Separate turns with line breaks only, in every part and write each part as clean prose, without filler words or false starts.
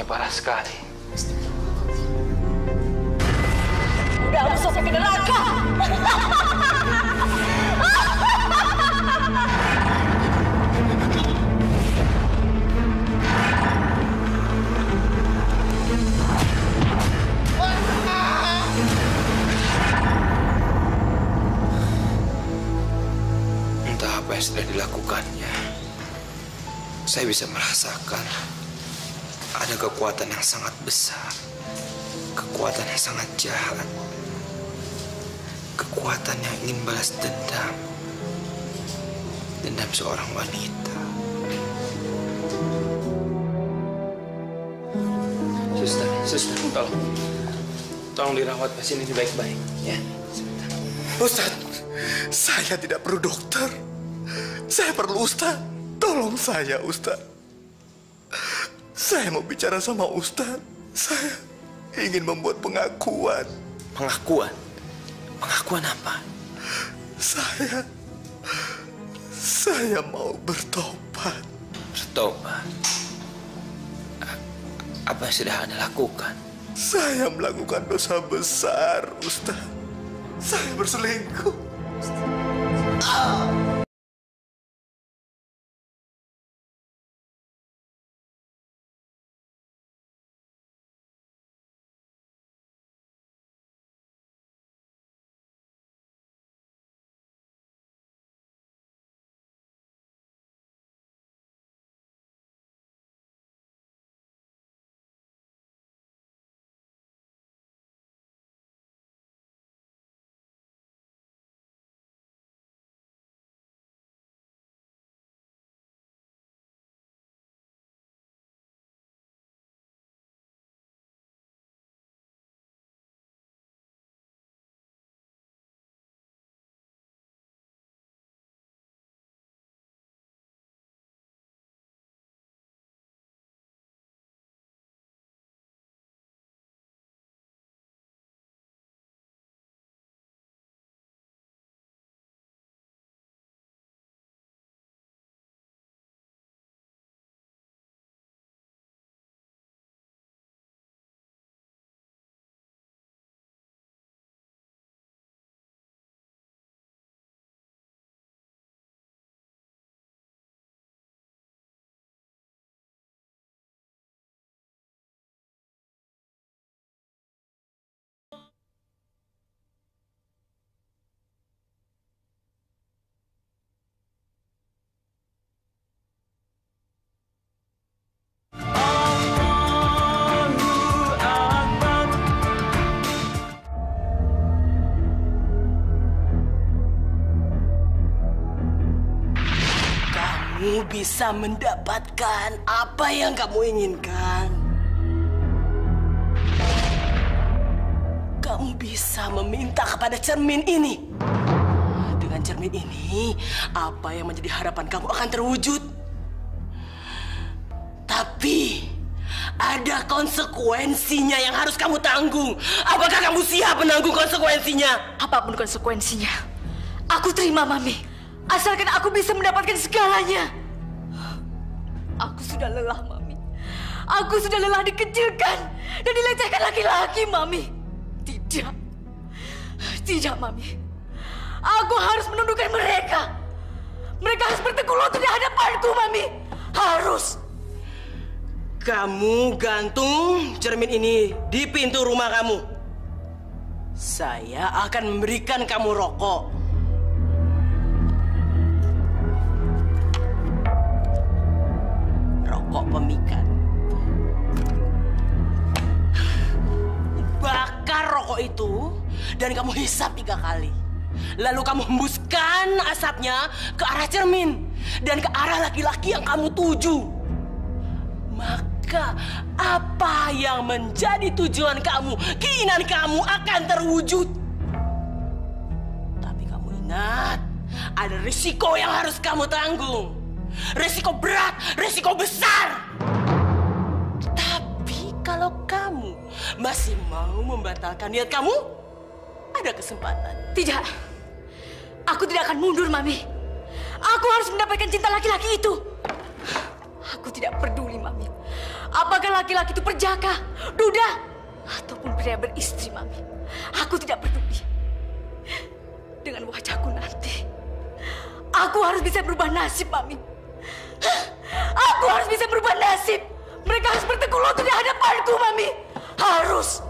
lukanya parah sekali.
Udah masuk ke neraka.
Entah apa yang sudah dilakukannya. Saya bisa merasakan ada kekuatan yang sangat besar, kekuatan yang sangat jahat, kekuatan yang ingin balas dendam seorang wanita. Suster, tolong dirawat pasien ini baik-baik, ya. Sebentar.
Ustaz, saya tidak perlu dokter. Saya perlu Ustaz. Tolong saya, Ustaz. Saya mau bicara sama Ustaz. Saya ingin membuat pengakuan.
Pengakuan? Pengakuan apa?
Saya mau bertobat.
Bertobat? Apa yang sudah Anda lakukan?
Saya melakukan dosa besar, Ustaz. Saya berselingkuh.
Kamu bisa mendapatkan apa yang kamu inginkan. Kamu bisa meminta kepada cermin ini. Dengan cermin ini, apa yang menjadi harapan kamu akan terwujud. Tapi ada konsekuensinya yang harus kamu tanggung. Apakah kamu siap menanggung konsekuensinya?
Apapun konsekuensinya, aku terima, Mami. Asalkan aku bisa mendapatkan segalanya. Aku sudah lelah, Mami. Aku sudah lelah dikecilkan dan dilecehkan laki-laki, Mami. Tidak, Mami. Aku harus menundukkan mereka. Mereka harus bertekuk lutut di hadapanku, Mami. Harus.
Kamu gantung cermin ini di pintu rumah kamu. Saya akan memberikan kamu rokok. Rokok pemikat. Bakar rokok itu dan kamu hisap 3 kali. Lalu kamu hembuskan asapnya ke arah cermin dan ke arah laki-laki yang kamu tuju. Maka apa yang menjadi tujuan kamu, keinginan kamu akan terwujud. Tapi kamu ingat, ada risiko yang harus kamu tanggung. Risiko berat, risiko besar. Tapi kalau kamu masih mau membatalkan niat kamu, ada kesempatan.
Tidak. Aku tidak akan mundur, Mami. Aku harus mendapatkan cinta laki-laki itu. Aku tidak peduli, Mami. Apakah laki-laki itu perjaka, duda, ataupun pria beristri, Mami? Aku tidak peduli. Dengan wajahku nanti, aku harus bisa berubah nasib, Mami. Aku harus bisa berubah nasib. Mereka harus bertekuk lutut di hadapanku, Mami. Harus.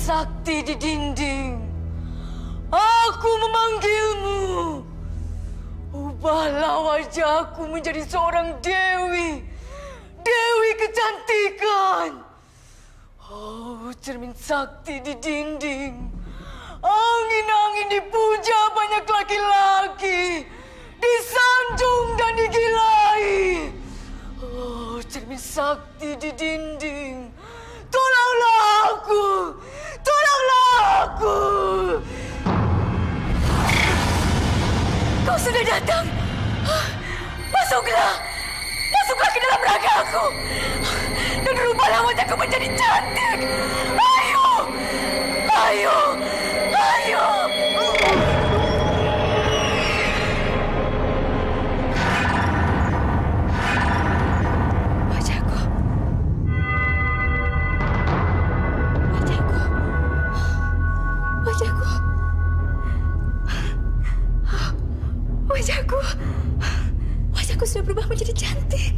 Sakti di dinding, aku memanggilmu. Ubahlah wajahku menjadi seorang dewi, dewi kecantikan. Oh, cermin sakti di dinding, angin-angin dipuja banyak laki-laki, disanjung dan digilai. Oh, cermin sakti di dinding, tolonglah aku. Tolonglah aku! Kau sudah datang. Masuklah. Masuklah ke dalam ragaku. Dan rubahlah wajahku menjadi cantik. Ayo! Ayo! Ayo! Wajahku sudah berubah menjadi cantik.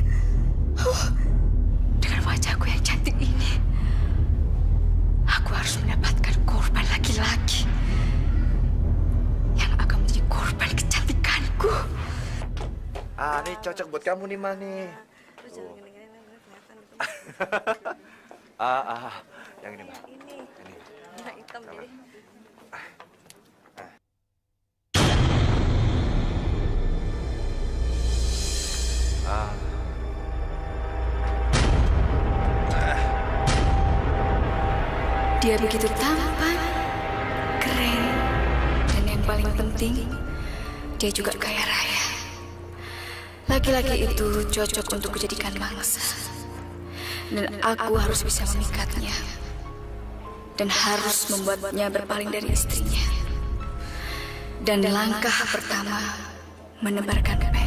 Dengan wajahku yang cantik ini, aku harus mendapatkan korban laki-laki yang akan menjadi korban kecantikanku.
Ini cocok buat kamu nih, Mani. Yang ini, Mah. Ini.
Yang hitam ini. Dia begitu tampan, keren, dan yang paling penting, dia juga kaya raya. Laki-laki itu cocok untuk dijadikan mangsa. Dan aku harus bisa memikatnya. Dan harus membuatnya berpaling dari istrinya. Dan langkah pertama, menebarkan pelet.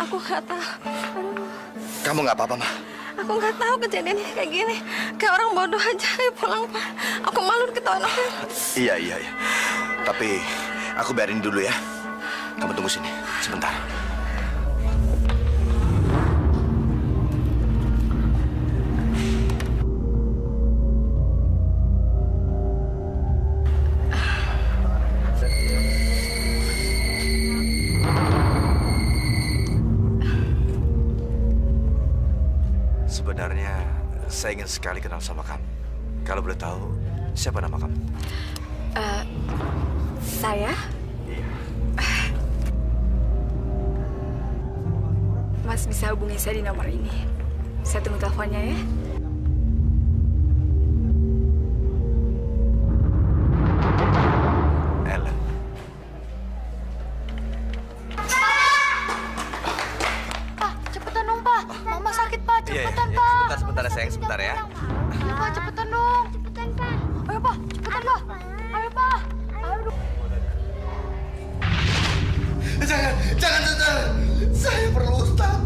Aku nggak tahu. Aduh.
Kamu nggak apa-apa, Ma?
Aku nggak tahu kejadiannya kayak gini. Kayak orang bodoh aja. Ayo pulang, Pak. Aku malu ketahuan aku.
Iya. Tapi aku biarin dulu ya. Kamu tunggu sini sebentar. Sebenarnya saya ingin sekali kenal sama kamu. Kalau boleh tahu, siapa nama kamu?
Saya?
Iya.
Mas bisa hubungi saya di nomor ini. Saya tunggu teleponnya ya.
Ellen.
Pak, cepetan dong, Pak. Mama sakit, Pak. Cepetan, Pak.
Sebentar sayang, sebentar ya.
Ayo, Pak, cepetan dong. Cepetan, Pak. Ayo, Pak. Cepetan, Pak. Ayo, Pak. Ayo, dong.
Jangan, Ustaz. Saya perlu Ustaz.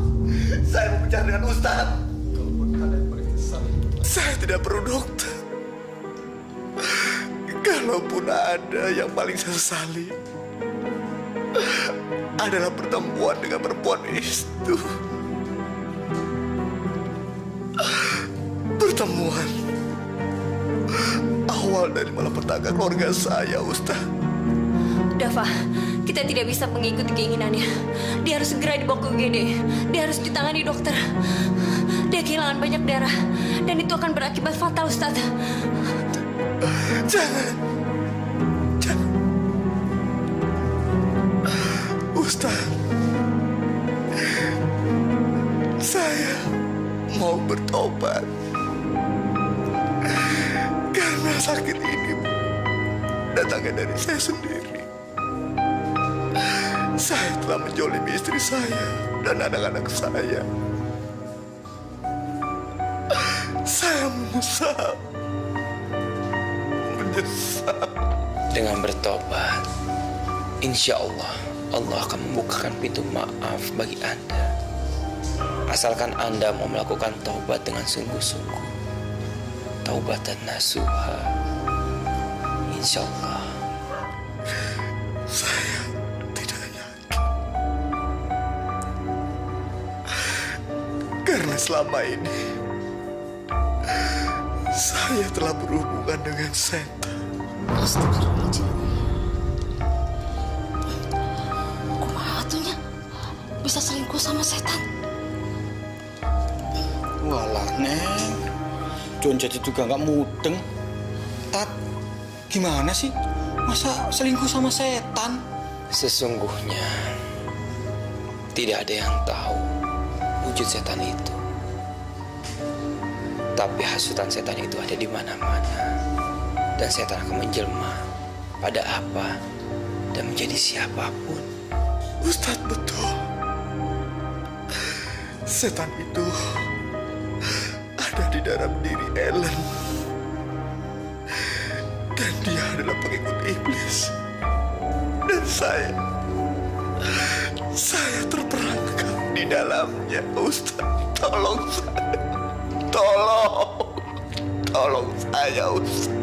Saya mau bicara dengan Ustaz. Kalaupun kalian berkisah, saya tidak perlu dokter. Kalaupun ada yang paling saya sesali, adalah pertemuan dengan perempuan itu. Pertemuan awal dari malapetaka keluarga saya, Ustaz.
Dava, kita tidak bisa mengikuti keinginannya. Dia harus segera dibawa ke UGD. Dia harus ditangani dokter. Dia kehilangan banyak darah. Dan itu akan berakibat fatal, Ustaz.
Jangan. Ustaz, saya mau bertobat. Karena sakit ini datangnya dari saya sendiri. Saya telah menjolimi istri saya dan anak-anak saya. Saya menyesal.
Dengan bertobat, insya Allah akan membukakan pintu maaf bagi Anda. Asalkan Anda mau melakukan taubat dengan sungguh-sungguh. Taubatan nasuha. Insya Allah.
Saya tidak yakin. Karena selama ini saya telah berhubungan dengan setan.
Astagfirullahaladzim. Kumaha atunya bisa selingkuh sama setan?
Walah, Neng. John jadi juga nggak mudeng. Tat, gimana sih? Masa selingkuh sama setan?
Sesungguhnya tidak ada yang tahu wujud setan itu. Tapi hasutan setan itu ada di mana-mana. Dan setan akan menjelma pada apa dan menjadi siapapun.
Ustadz, betul. Setan itu ada di dalam diri Ellen. Dan dia adalah pengikut iblis. Dan saya terperangkap di dalamnya, Ustadz. Tolong saya. Tolong saya, Ustadz.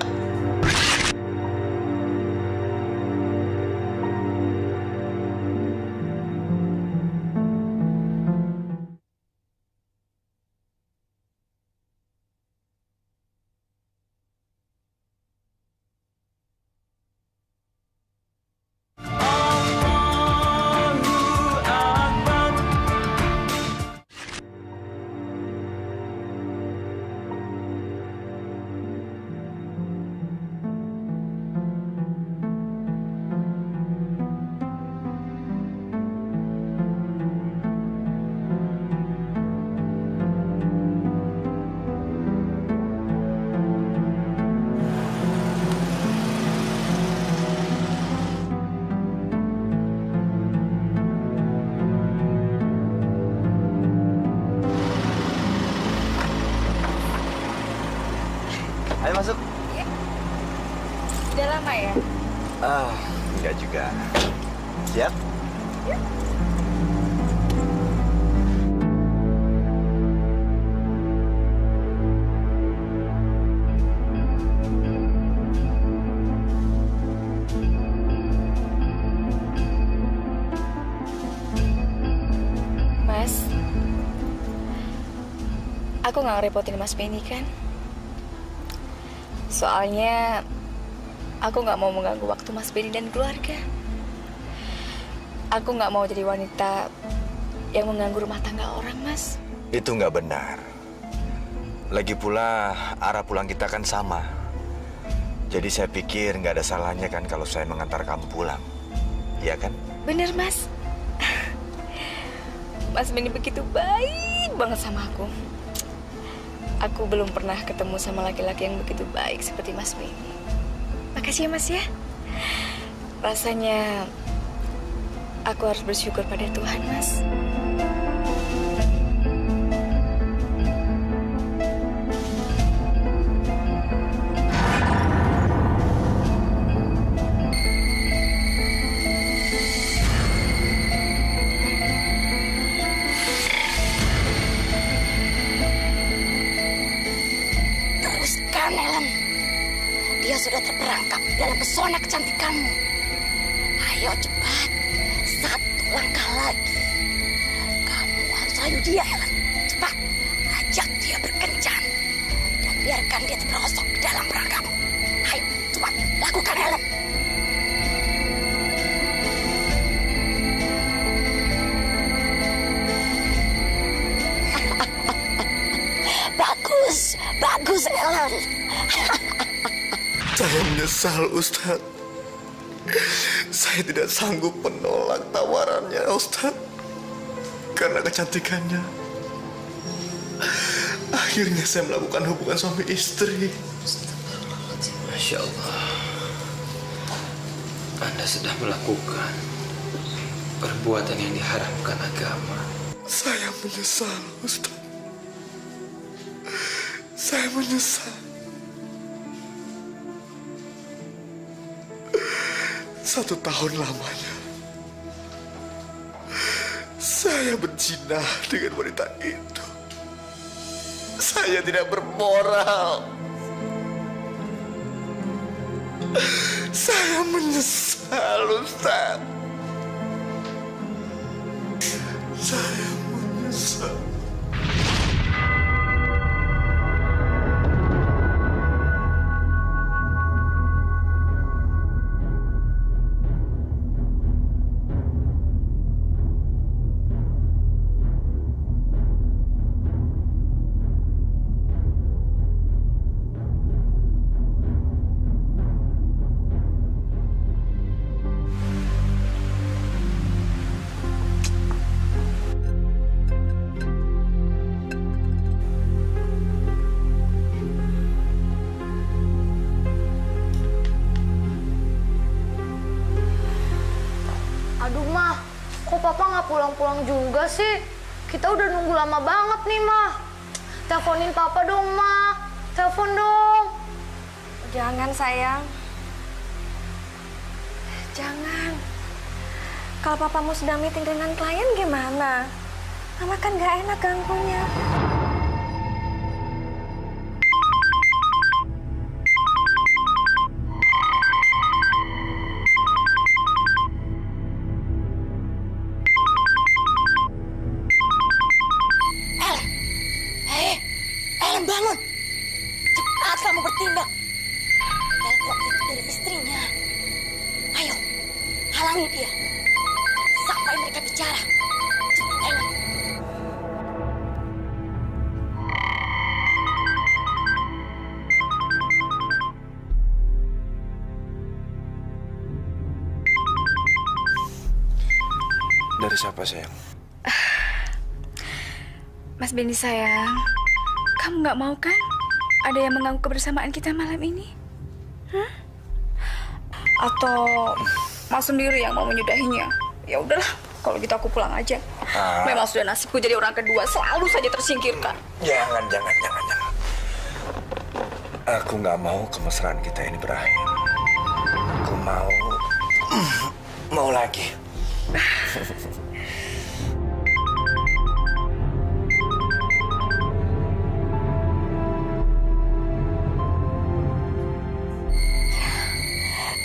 Ayo masuk.
Udah lama ya?
Enggak juga. Siap?
Yuk. Mas. Aku nggak ngerepotin Mas Benny kan? Soalnya aku nggak mau mengganggu waktu Mas Benny dan keluarga. Aku nggak mau jadi wanita yang mengganggu rumah tangga orang, Mas.
Itu nggak benar. Lagi pula arah pulang kita kan sama. Jadi saya pikir nggak ada salahnya kan kalau saya mengantar kamu pulang. Iya kan?
Bener, Mas. Mas Benny begitu baik banget sama aku. Aku belum pernah ketemu sama laki-laki yang begitu baik seperti Mas Benny. Makasih ya, Mas ya. Rasanya aku harus bersyukur pada Tuhan, Mas.
Teruskan, Ellen. Dia sudah terperangkap dalam pesona kecantikanmu. Ayo cepat. Satu langkah lagi. Kamu harus rayu dia, Ellen. Cepat. Ajak dia berkencan. Dan biarkan dia terperosok di dalam perangkapmu. Ayo, cepat. Lakukan, Ellen. Bagus. Bagus, Ellen.
Saya menyesal, Ustaz. Saya tidak sanggup menolak tawarannya, Ustaz. Karena kecantikannya. Akhirnya saya melakukan hubungan suami istri.
Masya Allah. Anda sudah melakukan perbuatan yang diharamkan agama.
Saya menyesal, Ustaz. Saya menyesal. 1 tahun lamanya saya berzina dengan wanita itu. Saya tidak bermoral. Saya menyesal, Ustaz. Saya menyesal.
Aduh, Mah. Kok Papa nggak pulang-pulang juga sih? Kita udah nunggu lama banget nih, Mah. Teleponin Papa dong, Mah. Telepon dong.
Jangan, sayang. Jangan. Kalau papamu sedang meeting dengan klien gimana? Mama kan gak enak ganggunya.
Ellen, bangun. Cepat kamu bertindak. Telepon itu dari istrinya. Ayo, halangi dia. Sampai mereka bicara. Cepat, Ellen.
Dari siapa, sayang?
Mas Benny sayang, kamu nggak mau kan ada yang mengganggu kebersamaan kita malam ini? Hah? Atau Mas sendiri yang mau menyudahinya? Ya udahlah, kalau gitu aku pulang aja. Memang sudah nasibku jadi orang kedua, selalu saja tersingkirkan.
Jangan. Aku nggak mau kemesraan kita ini berakhir. Aku mau lagi.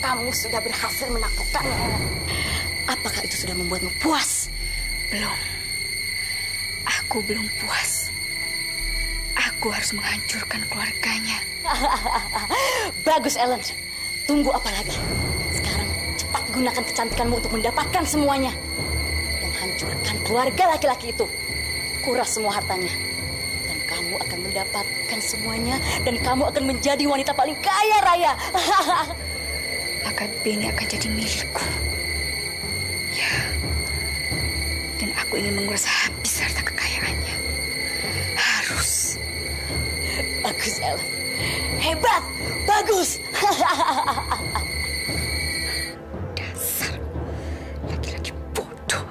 Kamu sudah berhasil menaklukkannya, Ellen. Apakah itu sudah membuatmu puas?
Belum. Aku belum puas. Aku harus menghancurkan keluarganya.
Bagus, Ellen. Tunggu apa lagi? Sekarang cepat gunakan kecantikanmu untuk mendapatkan semuanya. Dan hancurkan keluarga laki-laki itu. Kuras semua hartanya. Dan kamu akan mendapatkan semuanya. Dan kamu akan menjadi wanita paling kaya raya.
Maka Benny akan jadi milikku. Ya. Dan aku ingin menguras habis harta kekayaannya. Harus.
Bagus, Ellen. Hebat. Bagus.
Dasar laki-laki bodoh.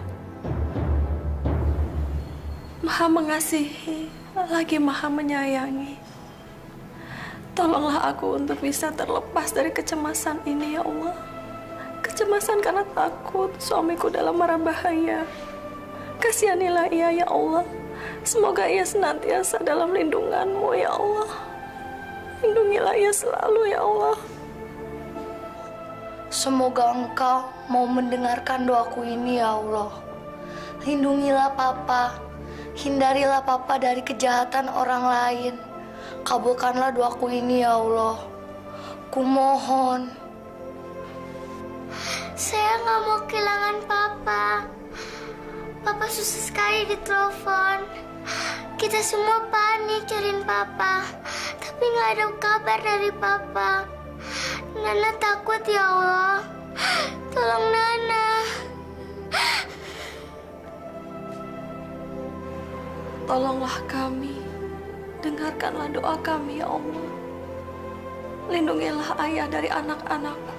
Maha mengasihi, lagi maha menyayangi. Tolonglah aku untuk bisa terlepas dari kecemasan ini, ya Allah. Kecemasan karena takut suamiku dalam mara bahaya. Kasihanilah ia, ya Allah. Semoga ia senantiasa dalam lindungan-Mu, ya Allah. Lindungilah ia selalu, ya Allah.
Semoga Engkau mau mendengarkan doaku ini, ya Allah. Lindungilah Papa. Hindarilah Papa dari kejahatan orang lain. Kabulkanlah doaku ini, ya Allah. Kumohon.
Saya nggak mau kehilangan Papa. Papa susah sekali ditelepon. Kita semua panik cariin Papa. Tapi nggak ada kabar dari Papa. Nana takut, ya Allah. Tolong Nana.
Tolonglah kami. Dengarkanlah doa kami, ya Allah. Lindungilah ayah dari anak-anakku.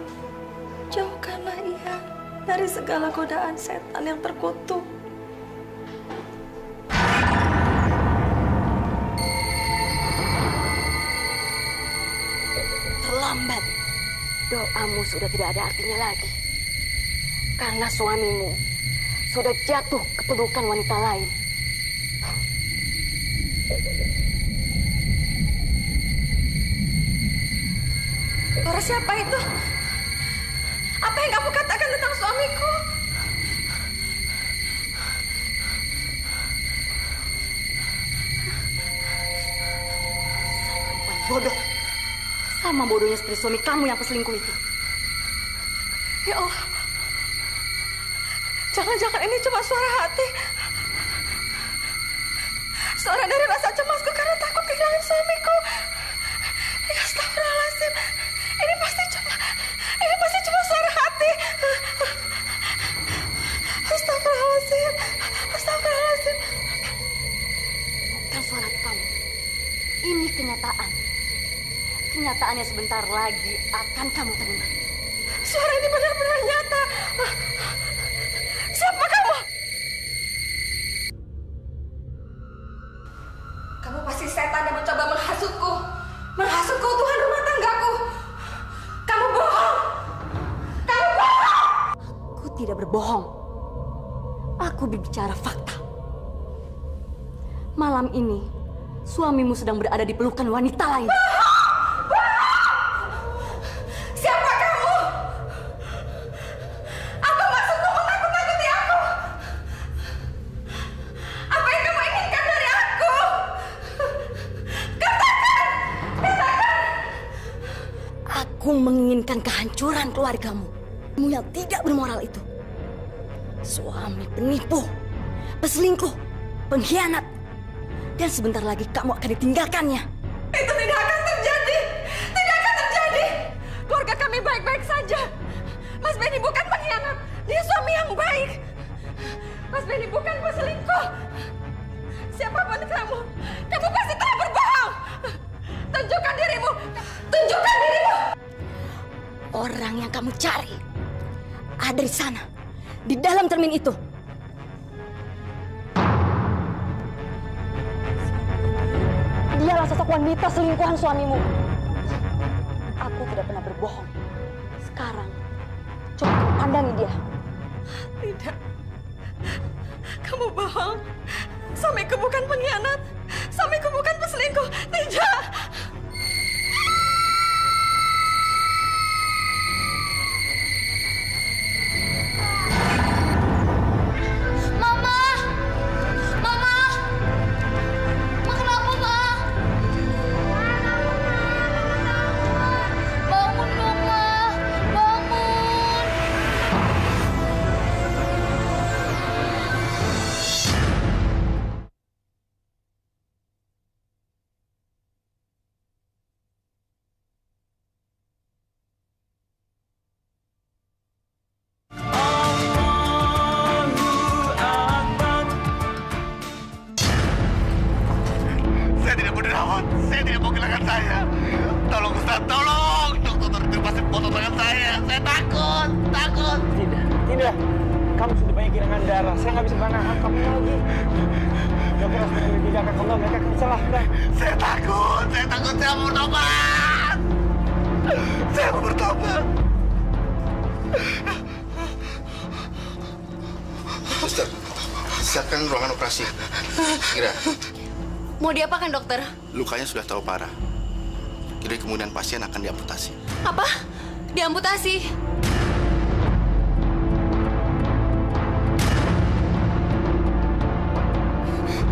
Jauhkanlah ia dari segala godaan setan yang terkutuk.
Terlambat. Doamu sudah tidak ada artinya lagi. Karena suamimu sudah jatuh ke pelukan wanita lain.
Suara siapa itu? Apa yang kamu katakan tentang suamiku?
Bodoh. Sama bodohnya seperti suami kamu yang peselingkuh itu.
Ya Allah. Jangan-jangan ini cuma suara hati. Suara dari rasa cemasku karena takut kehilangan suamiku. Ya astagfirullahaladzim. Ini pasti cuma suara hati. Astagfirullahaladzim. Astagfirullahaladzim.
Bukan suara kamu. Ini kenyataan. Kenyataannya sebentar lagi akan kamu terima.
Suara ini benar-benar nyata. Siapa kamu? Kamu pasti setan yang mencoba menghasutku. Menghasutku Tuhan rumah tanggaku. Kamu bohong. Kamu bohong.
Aku tidak berbohong. Aku berbicara fakta. Malam ini, suamimu sedang berada di pelukan wanita lain.
Siapa kamu? Apa maksudmu menakut-nakuti aku? Apa yang kamu inginkan dari aku? Katakan!
Aku menginginkan kehancuran keluargamu. Kamu yang tidak bermoral itu. Suami penipu, peselingkuh, pengkhianat. Dan sebentar lagi kamu akan ditinggalkannya.
Itu tidak akan terjadi. Tidak akan terjadi. Keluarga kami baik-baik saja. Mas Benny bukan pengkhianat. Dia suami yang baik. Mas Benny bukan peselingkuh. Siapapun kamu pasti telah berbohong. Tunjukkan dirimu. Tunjukkan dirimu.
Orang yang kamu cari ada di sana, di dalam cermin itu. Dialah sosok wanita selingkuhan suamimu. Aku tidak pernah berbohong. Sekarang, coba kamu pandangi dia.
Tidak. Kamu bohong. Suamiku bukan pengkhianat. Suamiku bukan peselingkuh. Tidak.
Mama! Mama!
takut. Saya tidak mau kehilangan saya. Tolong Ustaz, tolong. Dokter lepasin potong tangan saya. Saya takut, takut.
Tidak. Kamu sudah banyak kehilangan darah. Saya nggak bisa menahan kamu lagi. Dokter harus menjaga kamu. Mereka akan celaka.
Saya takut. Saya mau bertobat. Saya mau bertobat.
Suster, siapkan ruangan operasi. Segera.
Mau diapakan, dokter?
Lukanya sudah terlalu parah. Jadi kemudian pasien akan diamputasi.
Apa? Diamputasi?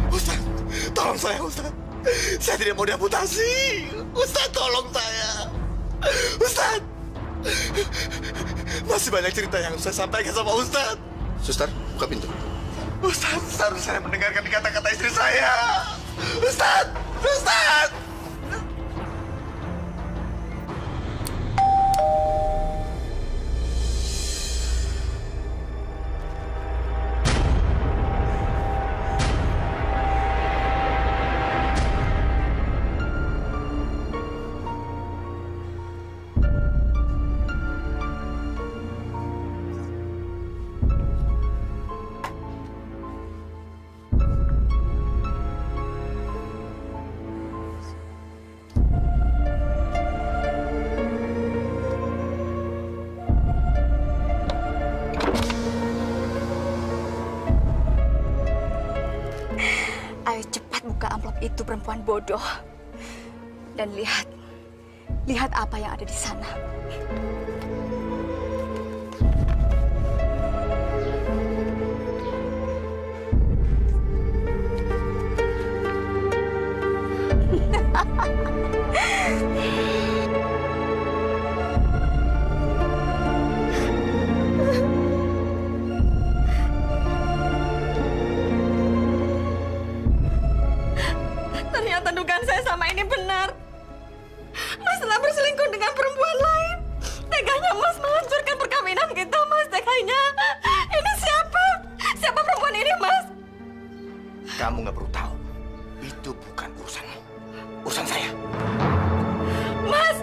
Ustaz, tolong saya, Ustaz. Saya tidak mau diamputasi. Ustaz, tolong saya. Ustaz. Masih banyak cerita yang saya sampaikan sama Ustaz.
Suster, buka pintu.
Ustaz, seharusnya saya mendengarkan kata-kata istri saya. Ustaz, Ustaz.
Ayo cepat buka amplop itu, perempuan bodoh. Dan lihat apa yang ada di sana.
Ternyata dugaan saya sama ini benar. Mas telah berselingkuh dengan perempuan lain. Teganya Mas menghancurkan perkawinan kita, Mas. Teganya. Ini siapa? Siapa perempuan ini, Mas?
Kamu nggak perlu tahu. Itu bukan urusanmu. Urusan saya.
Mas!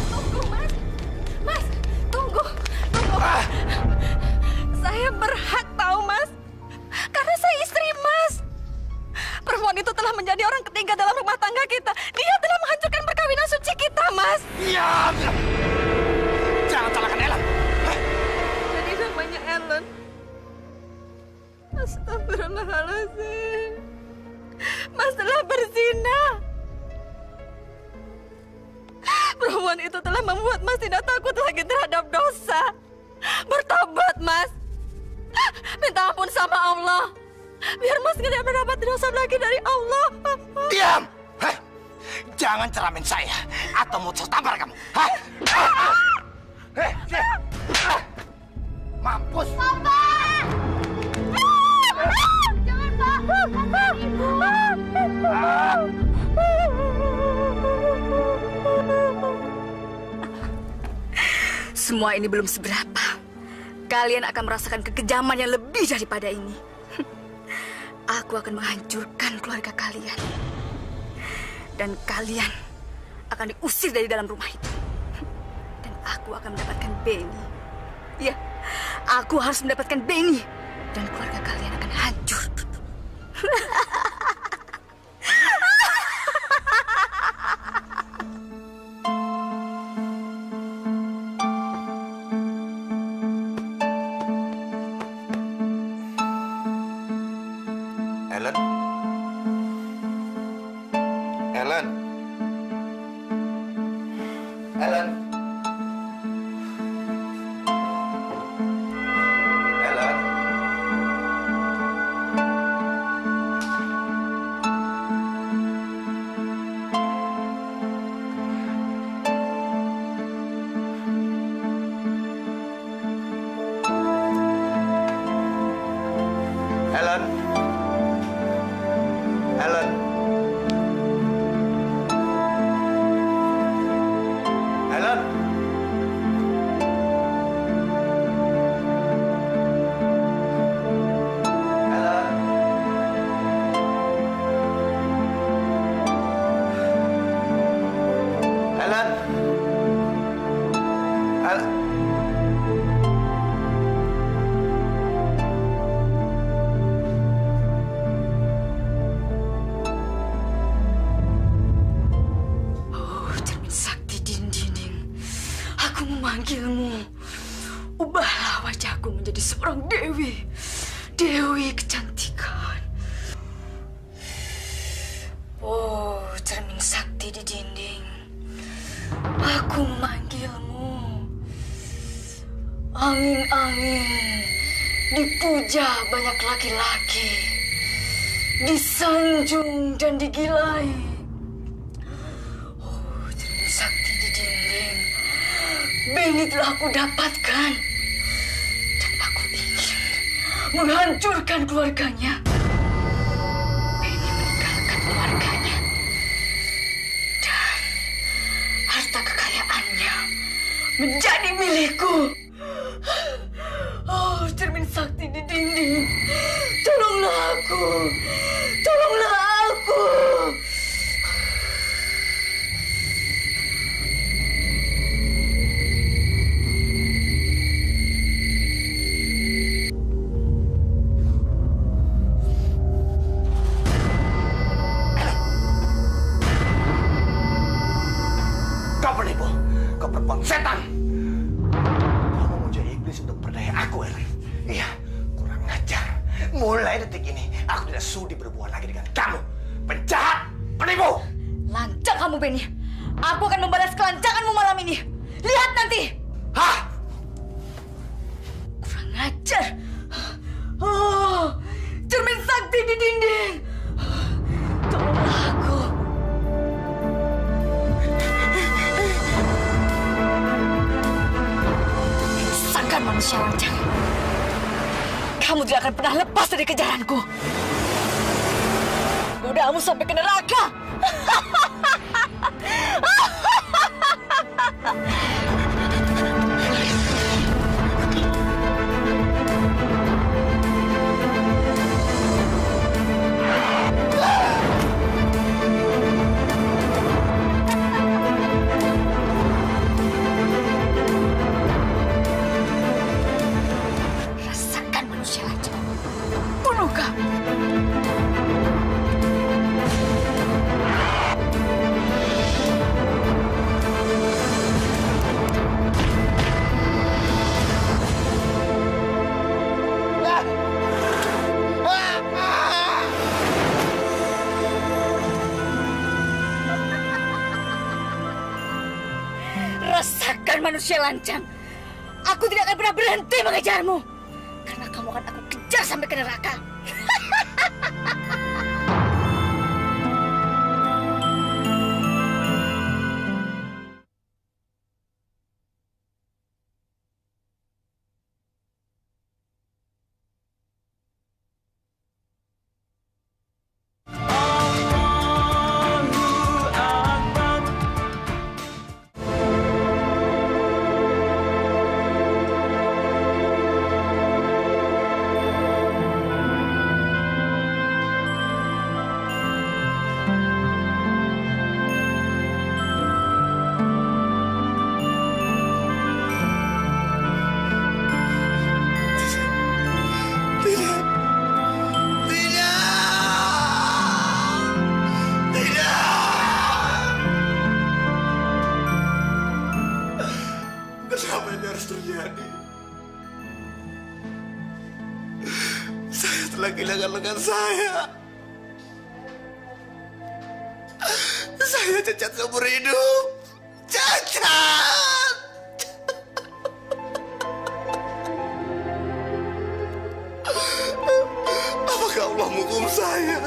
Tunggu, Mas. Mas, tunggu. Saya berhak tahu, Mas. Karena saya istri Mas. Perempuan itu telah menjadi orang ketiga dalam rumah tangga kita. Dia telah menghancurkan perkawinan suci kita, Mas.
Diam! Jangan salahkan Ellen.
Jadi namanya Ellen. Astagfirullahaladzim. Mas telah berzina. Perempuan itu telah membuat Mas tidak takut lagi terhadap dosa. Bertobat, Mas. Minta ampun sama Allah. Biar Mas tidak mendapat dosa lagi dari Allah.
Diam! Hei, jangan ceramin saya atau mau saya tampar kamu. Hah? Hei, diam! Mampus!
Papa! Jangan, Pak! Papa, Ibu!
Semua ini belum seberapa. Kalian akan merasakan kekejaman yang lebih daripada ini. Aku akan menghancurkan keluarga kalian. Dan kalian akan diusir dari dalam rumah itu. Dan aku akan mendapatkan Benny. Ya, aku harus mendapatkan Benny. Dan keluarga kalian akan hancur.
Ellen? Ellen? Ellen? Ellen? Ellen? Ellen? Ellen? Ellen?
seorang dewi. Dewi kecantikan. Oh, cermin sakti di dinding. Aku memanggilmu. Angin-angin dipuja banyak laki-laki, disanjung dan digilai. Oh, cermin sakti di dinding. Beni telah aku dapatkan. Dan aku ingin menghancurkan keluarganya. Beni meninggalkan keluarganya. Dan harta kekayaannya menjadi milikku. Oh, cermin sakti di dinding. Tolonglah aku. Tolonglah aku.
Kau penipu. Kau perempuan setan. Kau memuja iblis untuk berdaya aku, Ellen. Iya, kurang ajar. Mulai detik ini, aku tidak sudi berhubungan lagi dengan kamu. Penjahat, penipu.
Lancang kamu, Beni. Aku akan membalas kelancanganmu malam ini. Lihat nanti.
Hah?
Kurang ajar. Oh, cermin sakti di dinding. Tolonglah aku. Sangkan manusia lancang. Kamu tidak akan pernah lepas dari kejaranku. Godamu sampai ke neraka. Rasakan manusia lancang. Bunuh kamu. Rasakan manusia lancang. Aku tidak akan pernah berhenti mengejarmu. Karena kamu akan aku kejar sampai ke neraka.
Kenapa ini harus terjadi? Saya telah kehilangan lengan saya. Saya cacat seumur hidup. Cacat! Apakah Allah menghukum saya?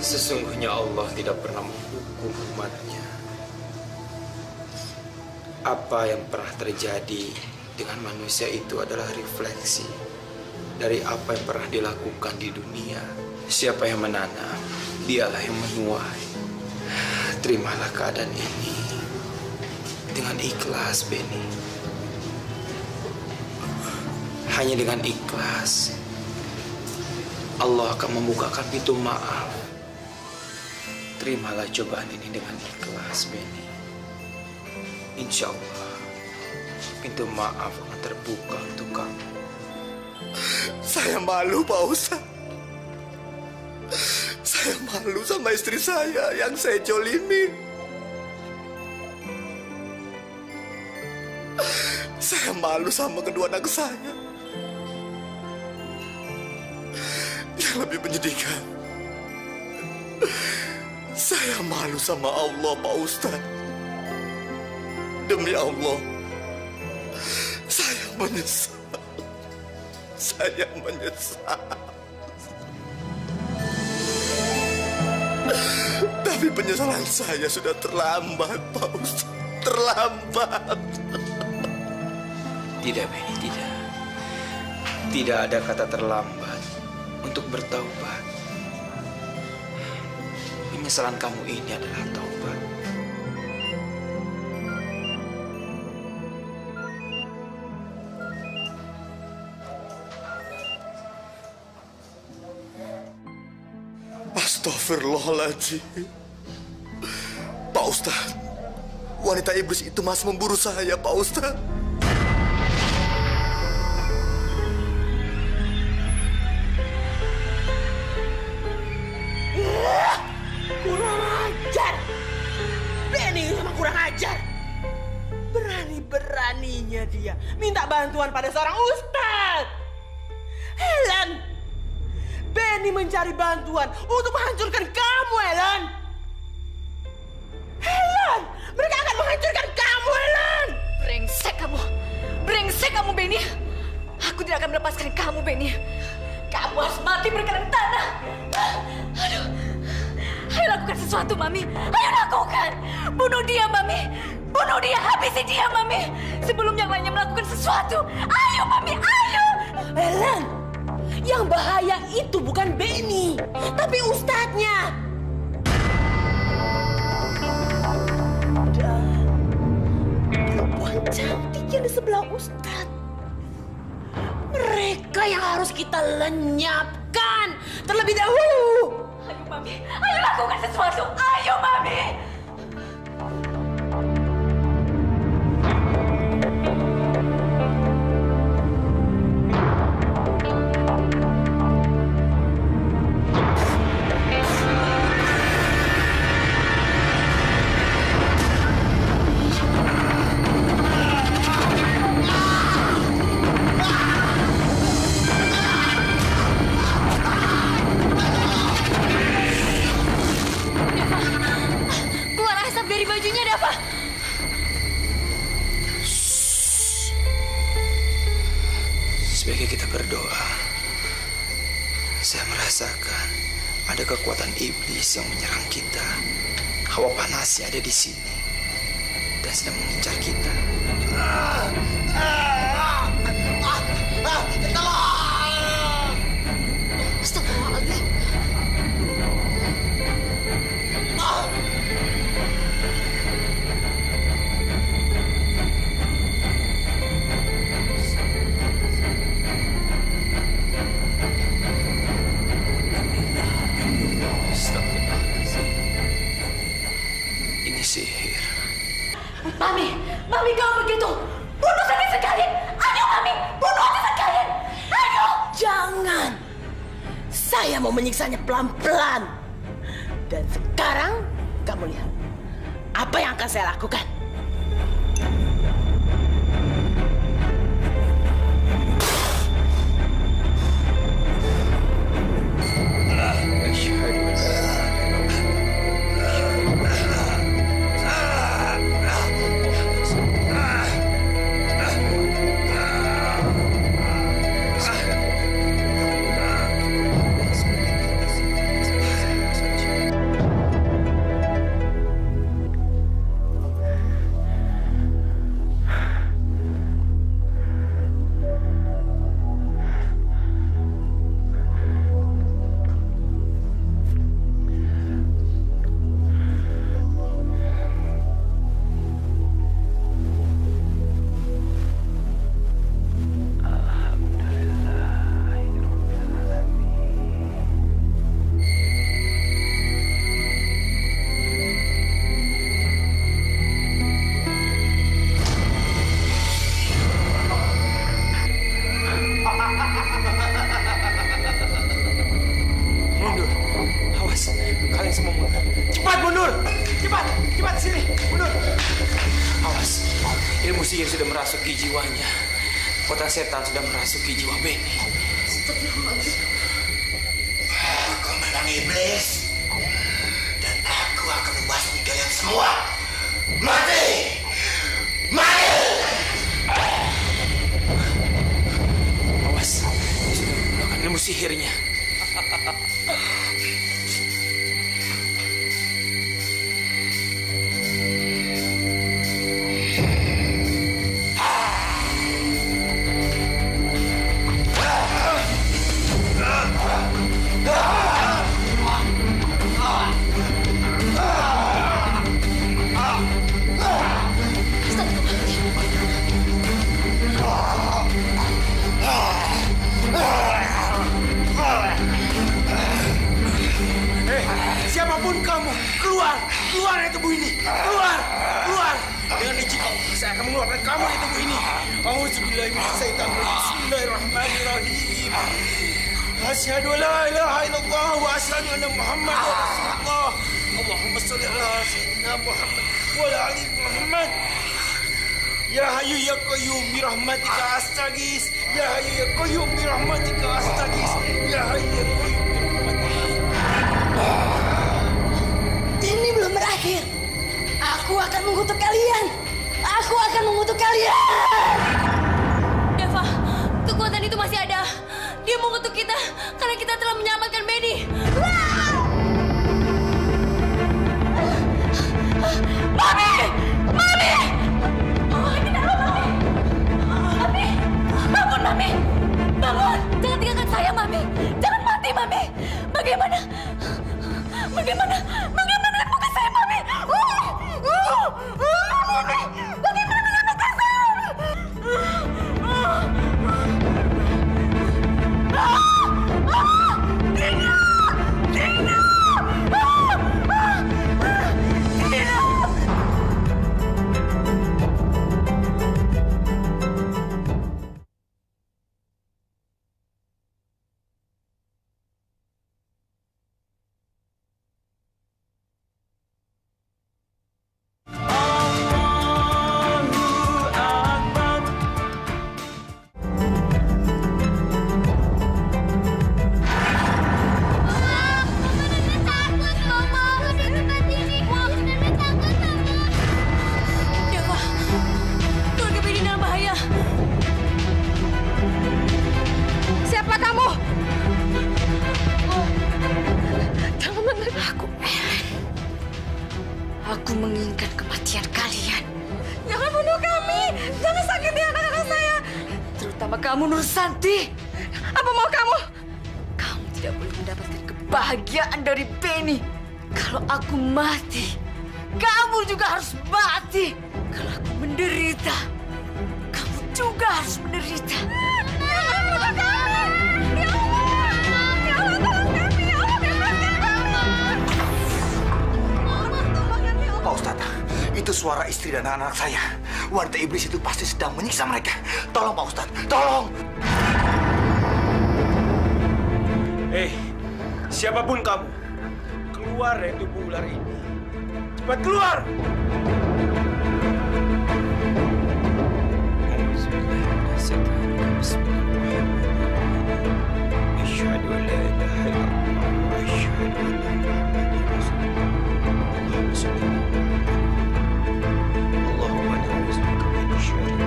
Sesungguhnya Allah tidak pernah menghukum umatnya. Apa yang pernah terjadi dengan manusia itu adalah refleksi dari apa yang pernah dilakukan di dunia. Siapa yang menanam, dialah yang menuai. Terimalah keadaan ini dengan ikhlas, Beni. Hanya dengan ikhlas Allah akan membukakan pintu maaf. Terimalah cobaan ini dengan ikhlas, Beni. Insya Allah, pintu maaf akan terbuka untuk kamu.
Saya malu, Pak Ustaz. Saya malu sama istri saya yang saya jolimin. Saya malu sama kedua anak saya. Yang lebih menyedihkan, saya malu sama Allah, Pak Ustadz. Demi Allah, saya menyesal. Saya menyesal. Tapi penyesalan saya sudah terlambat, Pak Ustadz. Terlambat.
Tidak, Benny, tidak. Tidak ada kata terlambat untuk bertaubat. Penyesalan kamu ini adalah taubat.
Astagfirullahaladzim. Pak Ustadz, wanita iblis itu masih memburu saya, Pak Ustadz.
Kurang ajar. Benny memang kurang ajar. Berani-beraninya dia minta bantuan pada seorang ustadz. Helen, Benny mencari bantuan untuk menghancurkan kamu, Helen. Helen, mereka akan menghancurkan kamu, Helen.
Brengsek kamu, Benny. Aku tidak akan melepaskan kamu, Benny. Kamu harus mati berkadang tanah. Aduh. Ayo lakukan sesuatu, Mami. Ayo lakukan. Bunuh dia, Mami. Bunuh dia, habisi dia, Mami. Sebelum yang lainnya melakukan sesuatu. Ayo, Mami, ayo.
Helen, yang bahaya itu bukan Benny, tapi ustadznya. Dan perempuan cantik yang di sebelah ustadz. Mereka yang harus kita lenyapkan terlebih dahulu.
Ayo, Mami. Ayo lakukan sesuatu. Ayo, Mami.
Sebaiknya kita berdoa. Saya merasakan ada kekuatan iblis yang menyerang kita. Hawa panasnya ada di sini dan sedang mengincar kita.
Astagfirullahaladzim.
Ini sihir.
Mami kalau begitu, bunuh saja sekalian. Ayo, Mami, bunuh aja sekalian. Ayo.
Jangan. Saya mau menyiksanya pelan-pelan. Dan sekarang kamu lihat apa yang akan saya lakukan.
sihir sudah merasuki jiwanya. Kota setan sudah merasuki jiwa Benny.
Aku memang iblis. Dan aku akan membasmi kalian semua. Mati! Mati!
Awas, dia sudah menggunakan ilmu sihirnya. Siapapun kamu, keluar dari tubuh ini, keluar. Dengan izin Allah, saya akan mengeluarkan kamu dari tubuh ini. Auzubillahi minasyaitonirrajim. Bismillahirrahmanirrahim. Asyhadu an la ilaha illallah wa asyhadu anna Muhammadar Rasulullah. Allahumma shalli ala sayyidina Muhammad wa ala ali Muhammad. Ya Hayyu ya Qayyum bi rahmatika astaghits. Ya Hayyu ya Qayyum bi rahmatika astaghits. Ya Hayyu ya Qayyum bi rahmatika.
Ini belum berakhir. Aku akan mengutuk kalian.
Deva, kekuatan itu masih ada. Dia mengutuk kita karena kita telah menyelamatkan Benny.
Mami! Oh, kenapa, Mami? Mami! Bangun, Mami! Bangun! Jangan tinggalkan saya, Mami! Jangan mati, Mami! Bagaimana menyelamatkan saya, Mami? Mami! Bagaimana menyelamatkan saya, Aku menginginkan kematian kalian. Jangan bunuh kami. Jangan sakiti anak-anak saya. Terutama kamu, Nursanti. Apa mau kamu? Kamu tidak boleh mendapatkan kebahagiaan dari Benny. Kalau aku mati, kamu juga harus mati. Kalau aku menderita, kamu juga harus menderita. Jangan bunuh kami. Ya Allah. Ya Allah, tolong kami. Ya Allah, bebaskan kami.
Pak Ustadz, itu suara istri dan anak-anak saya. Wanita iblis itu pasti sedang menyiksa mereka. Tolong Pak Ustadz, tolong.
Siapapun kamu, keluar dari tubuh ular ini. Cepat keluar! Asyhadu an la ilaha illallah wa asyhadu anna Muhammadar Rasulullah. Allahumma na'udzuka min syarri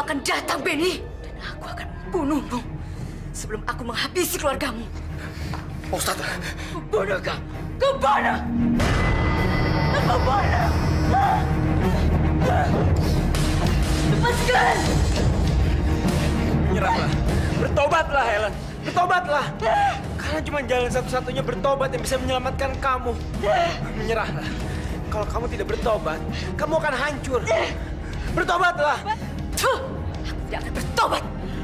akan datang, Benny, dan aku akan membunuhmu sebelum aku menghabisi keluargamu.
Ustaz,
bunuh kau. Kemana? Kemana? Lepaskan!
Menyerahlah. Bertobatlah, Helen. Bertobatlah. Karena cuma jalan satu-satunya bertobat yang bisa menyelamatkan kamu. Menyerahlah. Kalau kamu tidak bertobat, kamu akan hancur. Bertobatlah.
Aku tidak akan bertobat.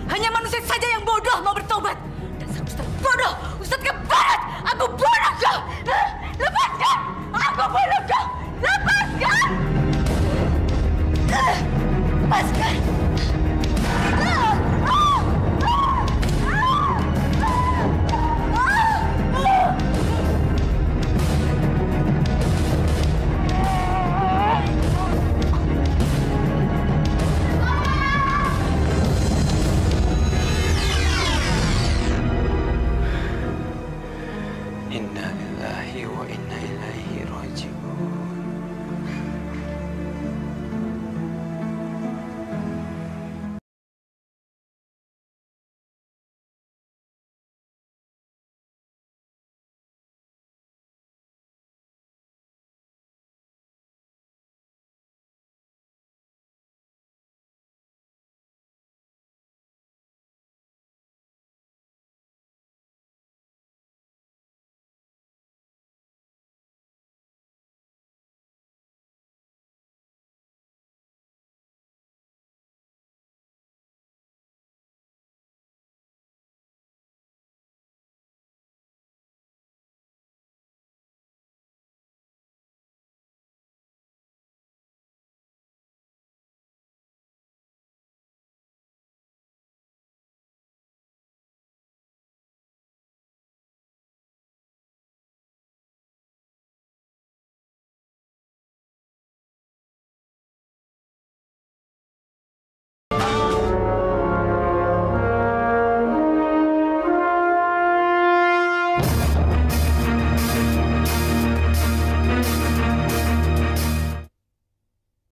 Hanya manusia saja yang bodoh mau bertobat. Dasar Ustaz bodoh, Ustaz kebarat. Aku bunuh kau. Lepaskan. Aku bunuh
lillahi wa inna ilaihi raji'un.